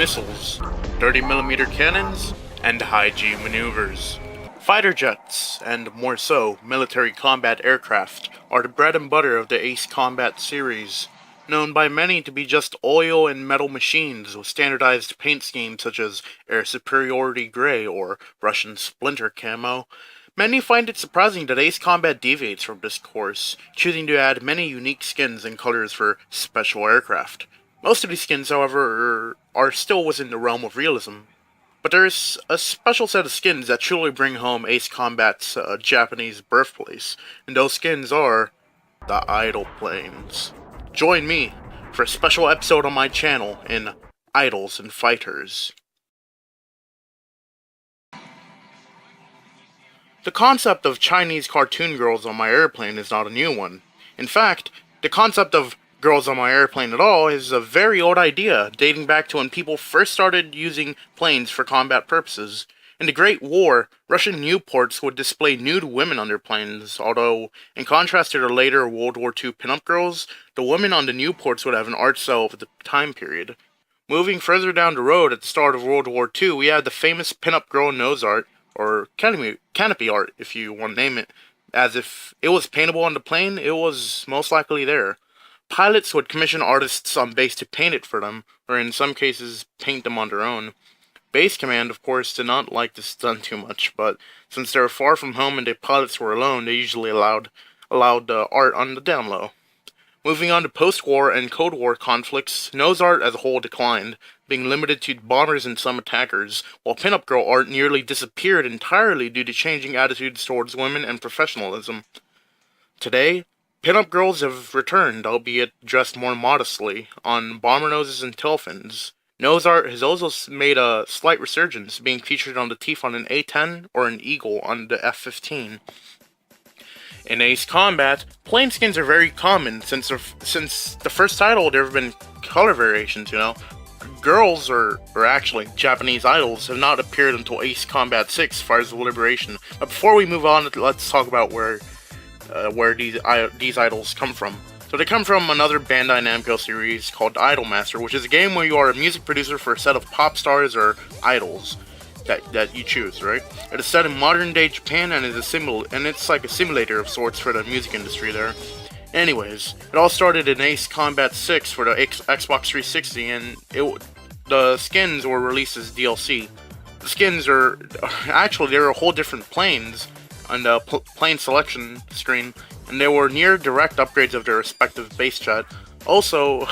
missiles, 30mm cannons, and high-G maneuvers. Fighter jets, and more so, military combat aircraft, are the bread and butter of the Ace Combat series, known by many to be just oil and metal machines with standardized paint schemes such as Air Superiority Grey or Russian Splinter Camo. Many find it surprising that Ace Combat deviates from this course, choosing to add many unique skins and colors for special aircraft. Most of these skins, however, are still within the realm of realism. But there is a special set of skins that truly bring home Ace Combat's Japanese birthplace, and those skins are the Idol Planes. Join me for a special episode on my channel in Idols and Fighters. The concept of Chinese cartoon girls on my airplane is not a new one. In fact, the concept of girls on my airplane at all is a very old idea, dating back to when people first started using planes for combat purposes. In the Great War, Russian U-ports would display nude women on their planes, although, in contrast to the later World War II pinup girls, the women on the U-ports would have an art style of the time period. Moving further down the road at the start of World War II, we had the famous pinup girl nose art, or canopy art, if you want to name it, as if it was paintable on the plane, it was most likely there. Pilots would commission artists on base to paint it for them, or in some cases, paint them on their own. Base Command, of course, did not like this done too much, but since they were far from home and the pilots were alone, they usually allowed art on the down low. Moving on to post-war and Cold War conflicts, nose art as a whole declined, being limited to bombers and some attackers, while pinup girl art nearly disappeared entirely due to changing attitudes towards women and professionalism. Today, pinup girls have returned, albeit dressed more modestly, on bomber noses and tail fins. Nose art has also made a slight resurgence, being featured on the teeth on an A-10 or an Eagle on the F-15. In Ace Combat, plane skins are very common. Since the first title, there have been color variations, Girls, or actually Japanese idols, have not appeared until Ace Combat 6, Fires of Liberation. But before we move on, let's talk about where these idols come from. So they come from another Bandai Namco series called Idolmaster, which is a game where you are a music producer for a set of pop stars or idols that you choose, right? It is set in modern day Japan and it's like a simulator of sorts for the music industry there. Anyways, it all started in Ace Combat 6 for the Xbox 360, and the skins were released as DLC. The skins are actually, there are whole different planes on the plane selection screen, and they were near direct upgrades of their respective base jet. Also,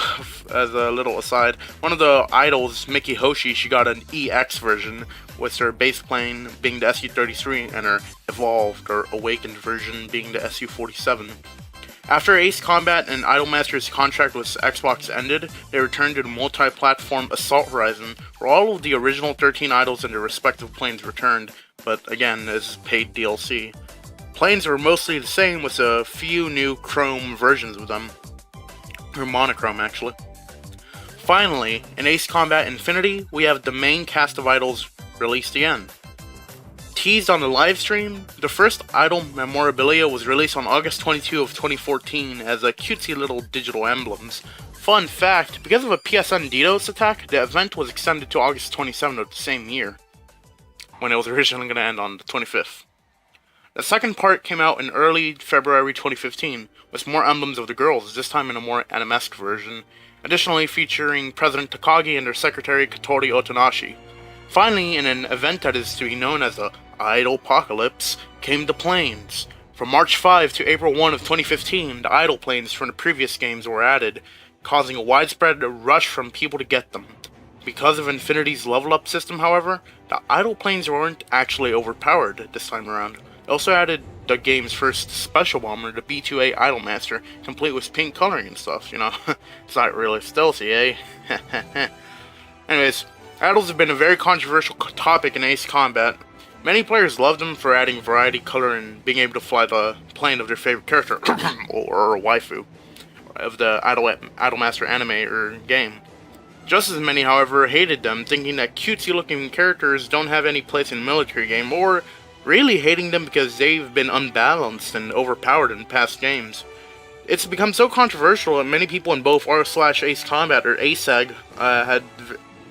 as a little aside, one of the idols, Miki Hoshi, she got an EX version, with her base plane being the Su-33 and her evolved or awakened version being the Su-47. After Ace Combat and Idolmaster's contract with Xbox ended, they returned to the multi-platform Assault Horizon, where all of the original 13 idols and their respective planes returned, but again as paid DLC. Planes were mostly the same, with a few new chrome versions of them. Or monochrome, actually. Finally, in Ace Combat Infinity, we have the main cast of idols released again. Teased on the livestream, the first idol memorabilia was released on August 22 of 2014 as a cutesy little digital emblems. Fun fact, because of a PSN DDoS attack, the event was extended to August 27 of the same year, when it was originally going to end on the 25th. The second part came out in early February 2015, with more emblems of the girls, this time in a more anime-esque version, additionally featuring President Takagi and their secretary Katori Otonashi. Finally, in an event that is to be known as the Idolpocalypse, came the planes. From March 5 to April 1 of 2015, the idol planes from the previous games were added, causing a widespread rush from people to get them. Because of Infinity's level-up system, however, the idol planes weren't actually overpowered this time around. They also added the game's first special bomber, the B-2A Idolmaster, complete with pink coloring and stuff, It's not really stealthy, eh? Anyways, idols have been a very controversial topic in Ace Combat. Many players love them for adding variety, color, and being able to fly the plane of their favorite character, or a waifu, of the Idolmaster anime or game. Just as many, however, hated them, thinking that cutesy-looking characters don't have any place in a military game, or really hating them because they've been unbalanced and overpowered in past games. It's become so controversial that many people in both r/Ace Combat or ASAG had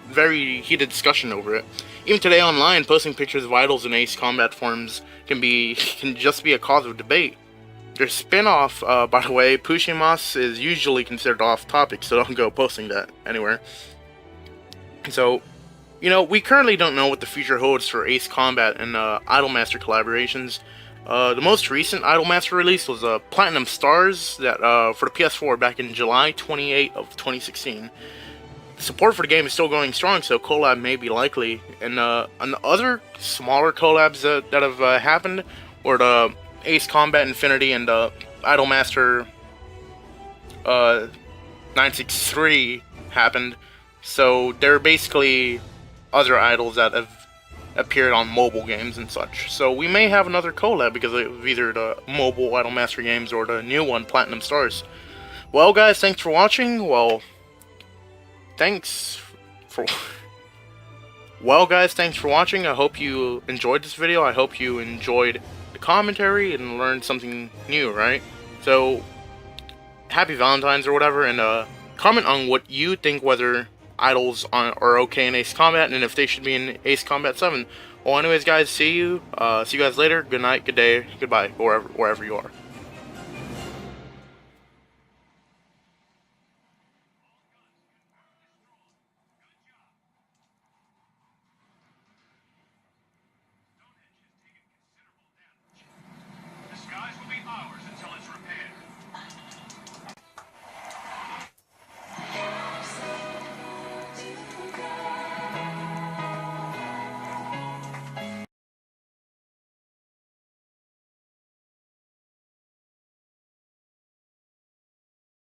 very heated discussion over it. Even today online, posting pictures of idols in Ace Combat forums can just be a cause of debate. Their spin-off, by the way, Pushimas, is usually considered off-topic, so don't go posting that anywhere. So, you know, we currently don't know what the future holds for Ace Combat and Idolmaster collaborations. The most recent Idolmaster release was Platinum Stars that for the PS4 back in July 28 of 2016. Support for the game is still going strong, so collab may be likely. And other smaller collabs that have happened were the Ace Combat Infinity and Idolmaster 963 happened. So they're basically other idols that have appeared on mobile games and such. So we may have another collab because of either the mobile Idolmaster games or the new one, Platinum Stars. Well, guys, thanks for watching. Thanks for watching. I hope you enjoyed this video. I hope you enjoyed the commentary and learned something new, right? So, happy Valentine's or whatever, and comment on what you think, whether idols are okay in Ace Combat and if they should be in Ace Combat 7. Well, anyways, guys, see you guys later. Good night, good day, goodbye, wherever you are.